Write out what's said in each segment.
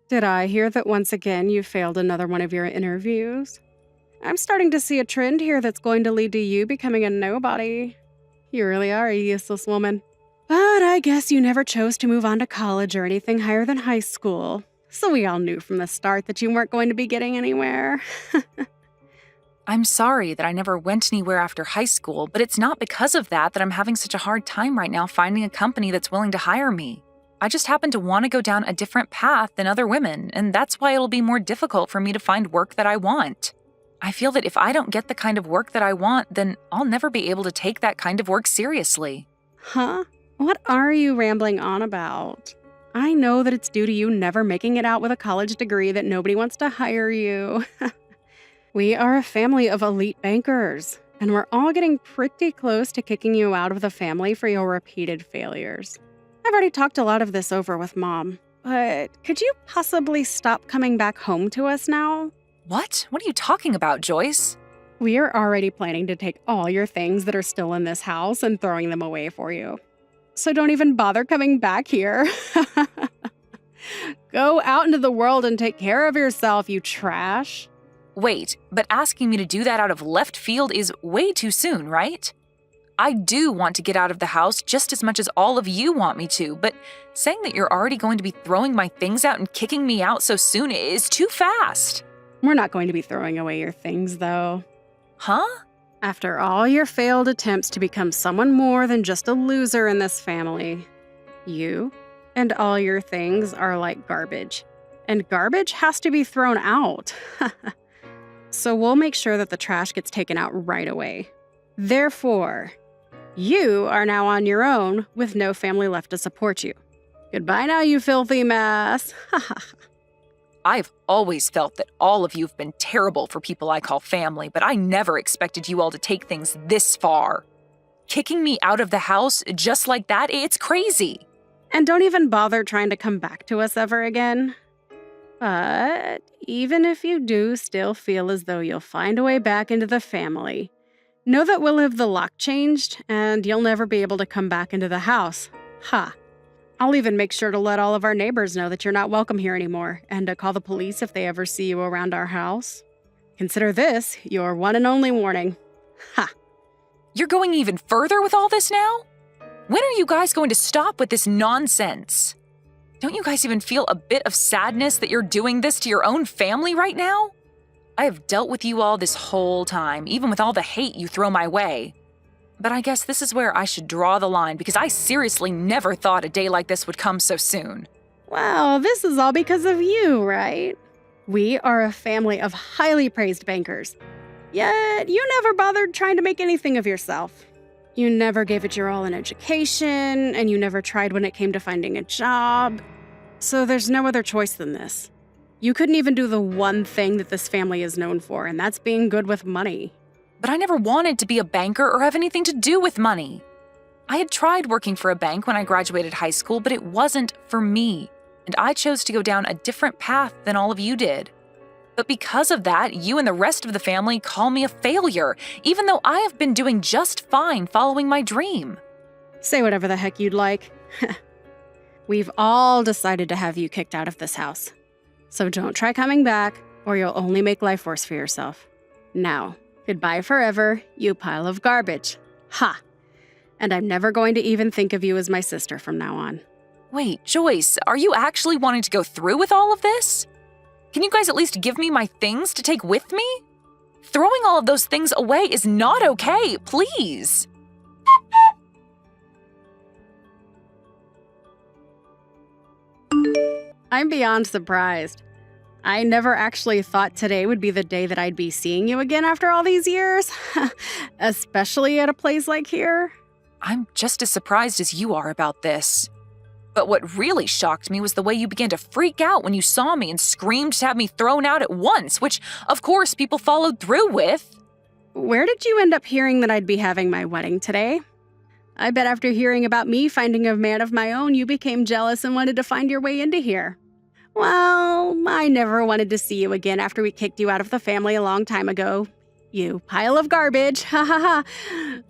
Did I hear that once again you failed another one of your interviews? I'm starting to see a trend here that's going to lead to you becoming a nobody. You really are a useless woman. But I guess you never chose to move on to college or anything higher than high school. So we all knew from the start that you weren't going to be getting anywhere. I'm sorry that I never went anywhere after high school, but it's not because of that I'm having such a hard time right now finding a company that's willing to hire me. I just happen to want to go down a different path than other women, and that's why it'll be more difficult for me to find work that I want. I feel that if I don't get the kind of work that I want, then I'll never be able to take that kind of work seriously. Huh? What are you rambling on about? I know that it's due to you never making it out with a college degree that nobody wants to hire you. We are a family of elite bankers, and we're all getting pretty close to kicking you out of the family for your repeated failures. I've already talked a lot of this over with Mom, but could you possibly stop coming back home to us now? What? What are you talking about, Joyce? We are already planning to take all your things that are still in this house and throwing them away for you. So don't even bother coming back here. Go out into the world and take care of yourself, you trash. Wait, but asking me to do that out of left field is way too soon, right? I do want to get out of the house just as much as all of you want me to, but saying that you're already going to be throwing my things out and kicking me out so soon is too fast. We're not going to be throwing away your things, though. Huh? After all your failed attempts to become someone more than just a loser in this family, you and all your things are like garbage. And garbage has to be thrown out. So we'll make sure that the trash gets taken out right away. Therefore, you are now on your own with no family left to support you. Goodbye now, you filthy mess. I've always felt that all of you have been terrible for people I call family, but I never expected you all to take things this far. Kicking me out of the house just like that, it's crazy. And don't even bother trying to come back to us ever again. But even if you do still feel as though you'll find a way back into the family, know that we'll have the lock changed and you'll never be able to come back into the house. Ha! I'll even make sure to let all of our neighbors know that you're not welcome here anymore and to call the police if they ever see you around our house. Consider this your one and only warning. Ha! You're going even further with all this now? When are you guys going to stop with this nonsense? Don't you guys even feel a bit of sadness that you're doing this to your own family right now? I have dealt with you all this whole time, even with all the hate you throw my way. But I guess this is where I should draw the line because I seriously never thought a day like this would come so soon. Well, this is all because of you, right? We are a family of highly praised bankers. Yet you never bothered trying to make anything of yourself. You never gave it your all in education, and you never tried when it came to finding a job. So there's no other choice than this. You couldn't even do the one thing that this family is known for, and that's being good with money. But I never wanted to be a banker or have anything to do with money. I had tried working for a bank when I graduated high school, but it wasn't for me, and I chose to go down a different path than all of you did. But because of that, you and the rest of the family call me a failure, even though I have been doing just fine following my dream. Say whatever the heck you'd like. We've all decided to have you kicked out of this house. So don't try coming back, or you'll only make life worse for yourself. Now, goodbye forever, you pile of garbage. Ha! And I'm never going to even think of you as my sister from now on. Wait, Joyce, are you actually wanting to go through with all of this? Can you guys at least give me my things to take with me? Throwing all of those things away is not okay, please. I'm beyond surprised. I never actually thought today would be the day that I'd be seeing you again after all these years, especially at a place like here. I'm just as surprised as you are about this. But what really shocked me was the way you began to freak out when you saw me and screamed to have me thrown out at once, which, of course, people followed through with. Where did you end up hearing that I'd be having my wedding today? I bet after hearing about me finding a man of my own, you became jealous and wanted to find your way into here. Well, I never wanted to see you again after we kicked you out of the family a long time ago. You pile of garbage, ha ha ha.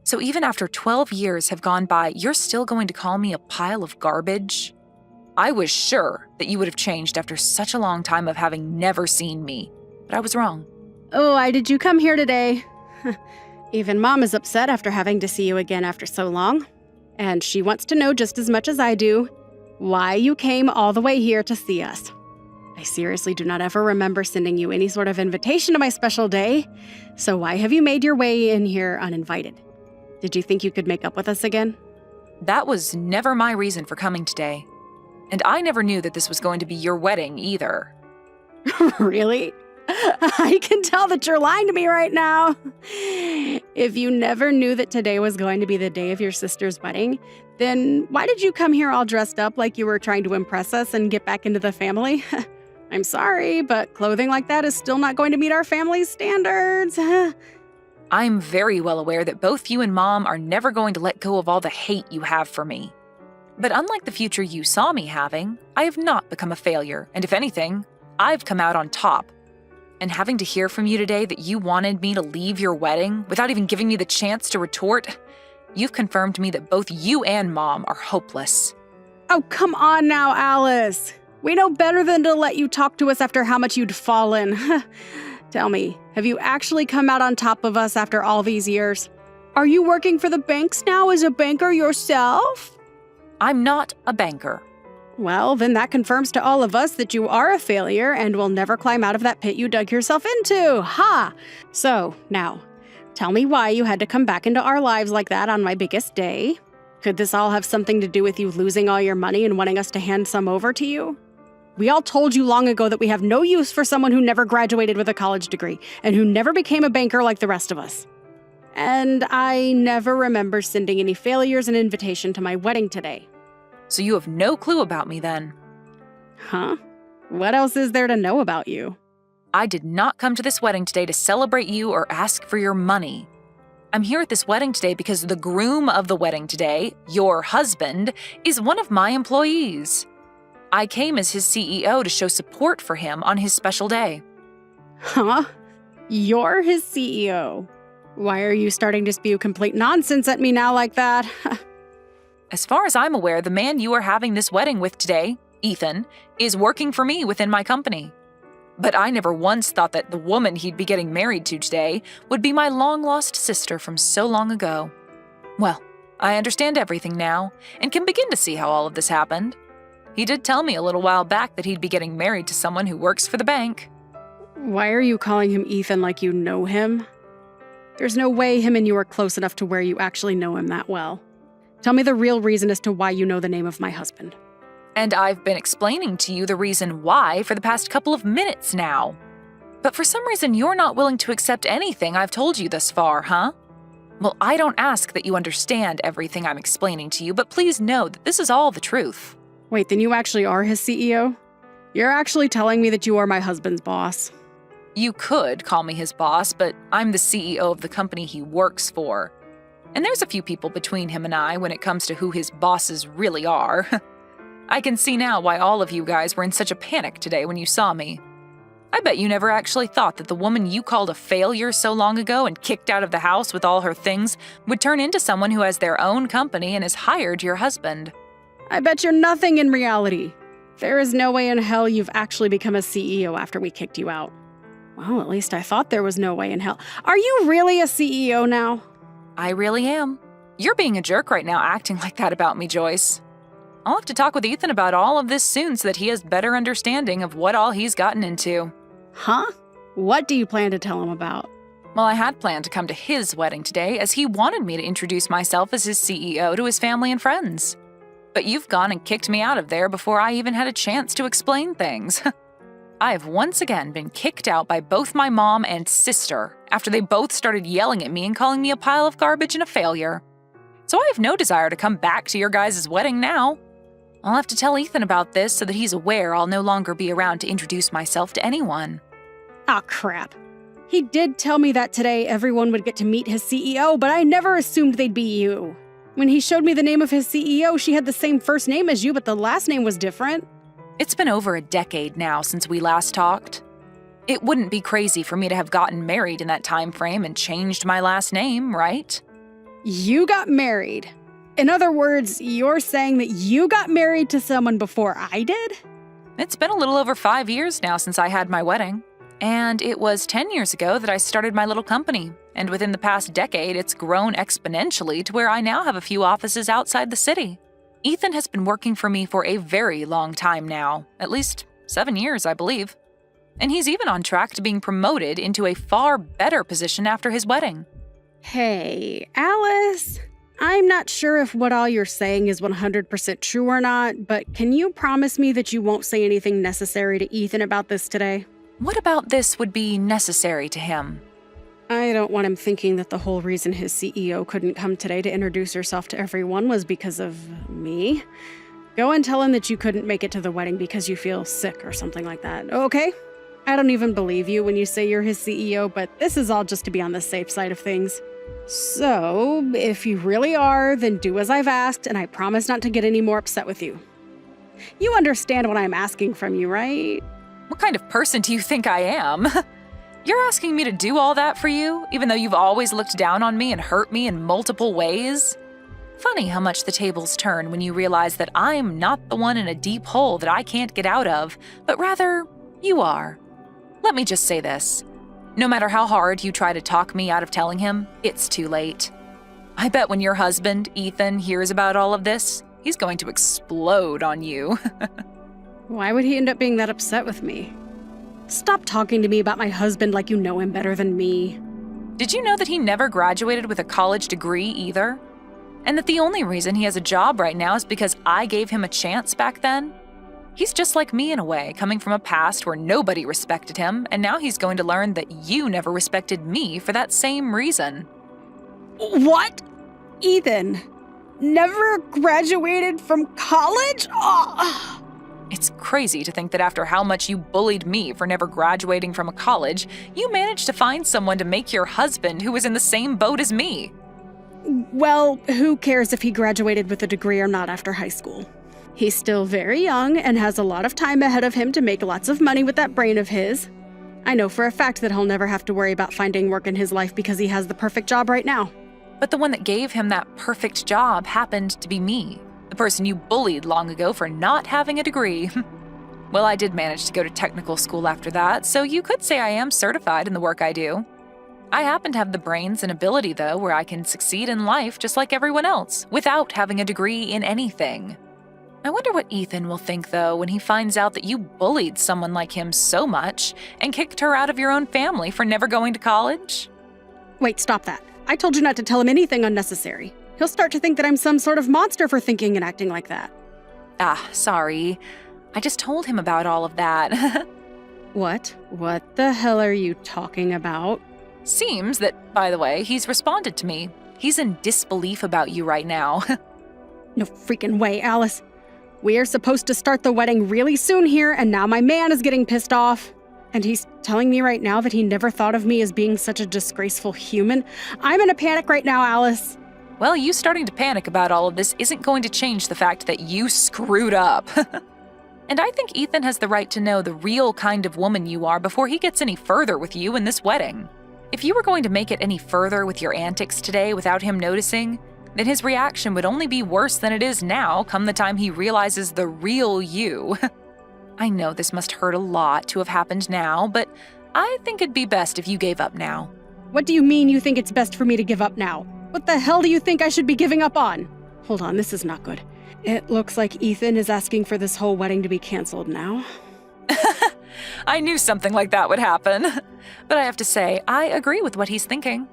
So even after 12 years have gone by, you're still going to call me a pile of garbage? I was sure that you would have changed after such a long time of having never seen me, but I was wrong. Oh, why did you come here today? Even Mom is upset after having to see you again after so long. And she wants to know just as much as I do why you came all the way here to see us. I seriously do not ever remember sending you any sort of invitation to my special day, so why have you made your way in here uninvited? Did you think you could make up with us again? That was never my reason for coming today. And I never knew that this was going to be your wedding either. Really? I can tell that you're lying to me right now. If you never knew that today was going to be the day of your sister's wedding, then why did you come here all dressed up like you were trying to impress us and get back into the family? I'm sorry, but clothing like that is still not going to meet our family's standards. I'm very well aware that both you and Mom are never going to let go of all the hate you have for me. But unlike the future you saw me having, I have not become a failure, and if anything, I've come out on top. And having to hear from you today that you wanted me to leave your wedding without even giving me the chance to retort, you've confirmed to me that both you and Mom are hopeless. Oh, come on now, Alice. We know better than to let you talk to us after how much you'd fallen. Tell me, have you actually come out on top of us after all these years? Are you working for the banks now as a banker yourself? I'm not a banker. Well, then that confirms to all of us that you are a failure and will never climb out of that pit you dug yourself into. Ha! So, now, tell me why you had to come back into our lives like that on my biggest day. Could this all have something to do with you losing all your money and wanting us to hand some over to you? We all told you long ago that we have no use for someone who never graduated with a college degree and who never became a banker like the rest of us. And I never remember sending any failures an invitation to my wedding today. So you have no clue about me then? Huh? What else is there to know about you? I did not come to this wedding today to celebrate you or ask for your money. I'm here at this wedding today because the groom of the wedding today, your husband, is one of my employees. I came as his CEO to show support for him on his special day. Huh? You're his CEO. Why are you starting to spew complete nonsense at me now like that? As far as I'm aware, the man you are having this wedding with today, Ethan, is working for me within my company. But I never once thought that the woman he'd be getting married to today would be my long-lost sister from so long ago. Well, I understand everything now and can begin to see how all of this happened. He did tell me a little while back that he'd be getting married to someone who works for the bank. Why are you calling him Ethan like you know him? There's no way him and you are close enough to where you actually know him that well. Tell me the real reason as to why you know the name of my husband. And I've been explaining to you the reason why for the past couple of minutes now. But for some reason, you're not willing to accept anything I've told you thus far, huh? Well, I don't ask that you understand everything I'm explaining to you, but please know that this is all the truth. Wait, then you actually are his CEO? You're actually telling me that you are my husband's boss? You could call me his boss, but I'm the CEO of the company he works for. And there's a few people between him and I when it comes to who his bosses really are. I can see now why all of you guys were in such a panic today when you saw me. I bet you never actually thought that the woman you called a failure so long ago and kicked out of the house with all her things would turn into someone who has their own company and has hired your husband. I bet you're nothing in reality. There is no way in hell you've actually become a CEO after we kicked you out. Well, at least I thought there was no way in hell. Are you really a CEO now? I really am. You're being a jerk right now acting like that about me, Joyce. I'll have to talk with Ethan about all of this soon so that he has better understanding of what all he's gotten into. Huh? What do you plan to tell him about? Well, I had planned to come to his wedding today as he wanted me to introduce myself as his CEO to his family and friends. But you've gone and kicked me out of there before I even had a chance to explain things. I have once again been kicked out by both my mom and sister after they both started yelling at me and calling me a pile of garbage and a failure. So I have no desire to come back to your guys' wedding now. I'll have to tell Ethan about this so that he's aware I'll no longer be around to introduce myself to anyone. Ah, crap. He did tell me that today everyone would get to meet his CEO, but I never assumed they'd be you. When he showed me the name of his CEO, she had the same first name as you, but the last name was different. It's been over a decade now since we last talked. It wouldn't be crazy for me to have gotten married in that time frame and changed my last name, right? You got married. In other words, you're saying that you got married to someone before I did? It's been a little over 5 years now since I had my wedding. And it was 10 years ago that I started my little company. And within the past decade, it's grown exponentially to where I now have a few offices outside the city. Ethan has been working for me for a very long time now, at least 7 years, I believe. And he's even on track to being promoted into a far better position after his wedding. Hey, Alice, I'm not sure if what all you're saying is 100% true or not, but can you promise me that you won't say anything necessary to Ethan about this today? What about this would be necessary to him? I don't want him thinking that the whole reason his CEO couldn't come today to introduce herself to everyone was because of me. Go and tell him that you couldn't make it to the wedding because you feel sick or something like that, okay? I don't even believe you when you say you're his CEO, but this is all just to be on the safe side of things. So, if you really are, then do as I've asked, and I promise not to get any more upset with you. You understand what I'm asking from you, right? What kind of person do you think I am? You're asking me to do all that for you, even though you've always looked down on me and hurt me in multiple ways? Funny how much the tables turn when you realize that I'm not the one in a deep hole that I can't get out of, but rather, you are. Let me just say this. No matter how hard you try to talk me out of telling him, it's too late. I bet when your husband, Ethan, hears about all of this, he's going to explode on you. Why would he end up being that upset with me? Stop talking to me about my husband like you know him better than me. Did you know that he never graduated with a college degree either? And that the only reason he has a job right now is because I gave him a chance back then? He's just like me in a way, coming from a past where nobody respected him, and now he's going to learn that you never respected me for that same reason. What? Ethan never graduated from college? Oh. It's crazy to think that after how much you bullied me for never graduating from a college, you managed to find someone to make your husband who was in the same boat as me. Well, who cares if he graduated with a degree or not after high school? He's still very young and has a lot of time ahead of him to make lots of money with that brain of his. I know for a fact that he'll never have to worry about finding work in his life because he has the perfect job right now. But the one that gave him that perfect job happened to be me. The person you bullied long ago for not having a degree. Well, I did manage to go to technical school after that, so you could say I am certified in the work I do. I happen to have the brains and ability, though, where I can succeed in life just like everyone else, without having a degree in anything. I wonder what Ethan will think, though, when he finds out that you bullied someone like him so much and kicked her out of your own family for never going to college. Wait, stop that. I told you not to tell him anything unnecessary. He'll start to think that I'm some sort of monster for thinking and acting like that. Sorry. I just told him about all of that. What? What the hell are you talking about? Seems that, by the way, he's responded to me. He's in disbelief about you right now. No freaking way, Alice. We are supposed to start the wedding really soon here, and now my man is getting pissed off. And he's telling me right now that he never thought of me as being such a disgraceful human. I'm in a panic right now, Alice. Well, you starting to panic about all of this isn't going to change the fact that you screwed up. And I think Ethan has the right to know the real kind of woman you are before he gets any further with you in this wedding. If you were going to make it any further with your antics today without him noticing, then his reaction would only be worse than it is now come the time he realizes the real you. I know this must hurt a lot to have happened now, but I think it'd be best if you gave up now. What do you mean you think it's best for me to give up now? What the hell do you think I should be giving up on? Hold on, this is not good. It looks like Ethan is asking for this whole wedding to be canceled now. I knew something like that would happen. But I have to say, I agree with what he's thinking.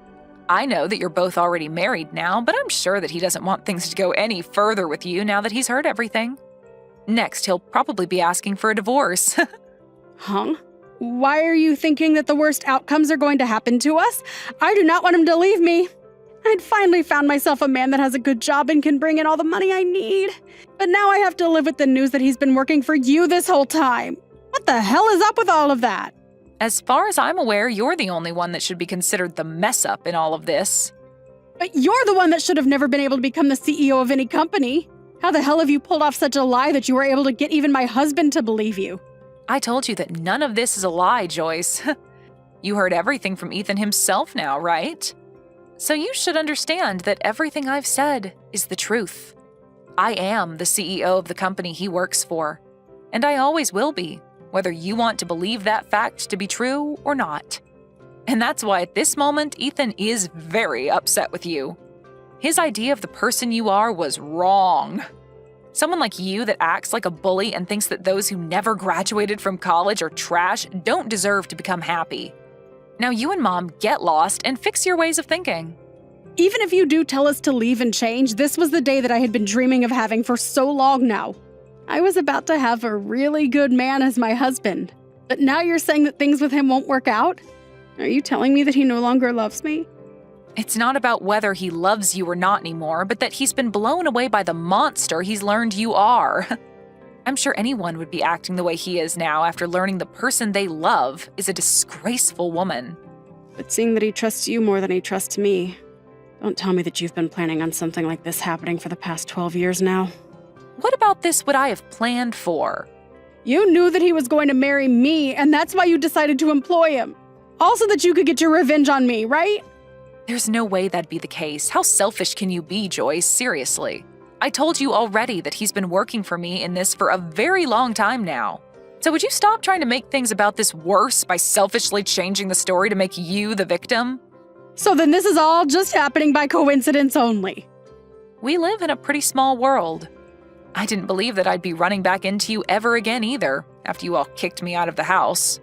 I know that you're both already married now, but I'm sure that he doesn't want things to go any further with you now that he's heard everything. Next, he'll probably be asking for a divorce. Huh? Why are you thinking that the worst outcomes are going to happen to us? I do not want him to leave me. I'd finally found myself a man that has a good job and can bring in all the money I need. But now I have to live with the news that he's been working for you this whole time. What the hell is up with all of that? As far as I'm aware, you're the only one that should be considered the mess-up in all of this. But you're the one that should have never been able to become the CEO of any company. How the hell have you pulled off such a lie that you were able to get even my husband to believe you? I told you that none of this is a lie, Joyce. You heard everything from Ethan himself now, right? So you should understand that everything I've said is the truth. I am the CEO of the company he works for, and I always will be, whether you want to believe that fact to be true or not. And that's why at this moment, Ethan is very upset with you. His idea of the person you are was wrong. Someone like you that acts like a bully and thinks that those who never graduated from college are trash don't deserve to become happy. Now you and Mom get lost and fix your ways of thinking. Even if you do tell us to leave and change, this was the day that I had been dreaming of having for so long now. I was about to have a really good man as my husband. But now you're saying that things with him won't work out? Are you telling me that he no longer loves me? It's not about whether he loves you or not anymore, but that he's been blown away by the monster he's learned you are. I'm sure anyone would be acting the way he is now after learning the person they love is a disgraceful woman. But seeing that he trusts you more than he trusts me, don't tell me that you've been planning on something like this happening for the past 12 years now. What about this would I have planned for? You knew that he was going to marry me, and that's why you decided to employ him. Also that you could get your revenge on me, right? There's no way that'd be the case. How selfish can you be, Joyce? Seriously. I told you already that he's been working for me in this for a very long time now. So would you stop trying to make things about this worse by selfishly changing the story to make you the victim? So then this is all just happening by coincidence only. We live in a pretty small world. I didn't believe that I'd be running back into you ever again either, after you all kicked me out of the house.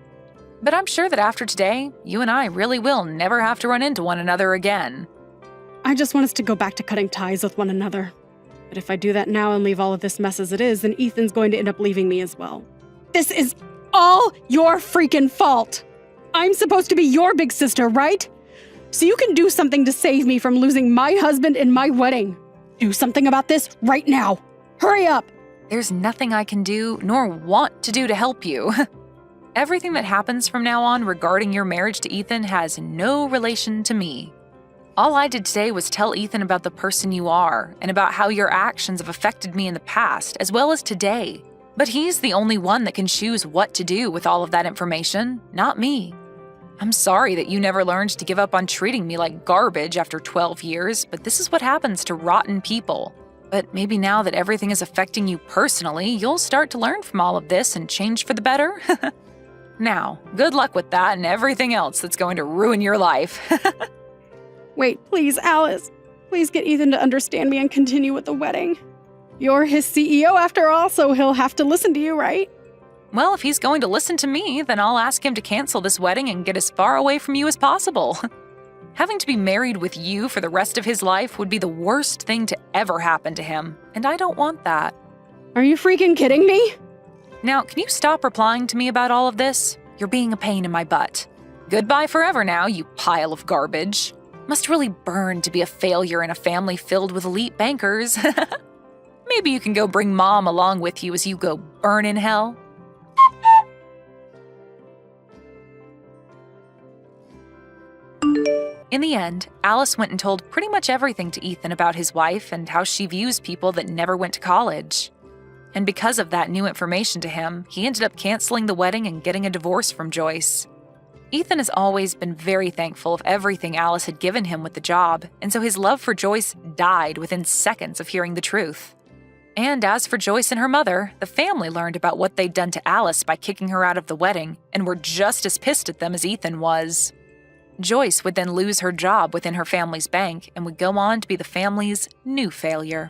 But I'm sure that after today, you and I really will never have to run into one another again. I just want us to go back to cutting ties with one another. But if I do that now and leave all of this mess as it is, then Ethan's going to end up leaving me as well. This is all your freaking fault. I'm supposed to be your big sister, right? So you can do something to save me from losing my husband and my wedding. Do something about this right now. Hurry up. There's nothing I can do nor want to do to help you. Everything that happens from now on regarding your marriage to Ethan has no relation to me. All I did today was tell Ethan about the person you are and about how your actions have affected me in the past as well as today. But he's the only one that can choose what to do with all of that information, not me. I'm sorry that you never learned to give up on treating me like garbage after 12 years, but this is what happens to rotten people. But maybe now that everything is affecting you personally, you'll start to learn from all of this and change for the better. Now, good luck with that and everything else that's going to ruin your life. Wait, please, Alice. Please get Ethan to understand me and continue with the wedding. You're his CEO after all, so he'll have to listen to you, right? Well, if he's going to listen to me, then I'll ask him to cancel this wedding and get as far away from you as possible. Having to be married with you for the rest of his life would be the worst thing to ever happen to him, and I don't want that. Are you freaking kidding me? Now, can you stop replying to me about all of this? You're being a pain in my butt. Goodbye forever now, you pile of garbage. Must really burn to be a failure in a family filled with elite bankers. Maybe you can go bring Mom along with you as you go burn in hell. In the end, Alice went and told pretty much everything to Ethan about his wife and how she views people that never went to college. And because of that new information to him, he ended up canceling the wedding and getting a divorce from Joyce. Ethan has always been very thankful of everything Alice had given him with the job, and so his love for Joyce died within seconds of hearing the truth. And as for Joyce and her mother, the family learned about what they'd done to Alice by kicking her out of the wedding and were just as pissed at them as Ethan was. Joyce would then lose her job within her family's bank and would go on to be the family's new failure.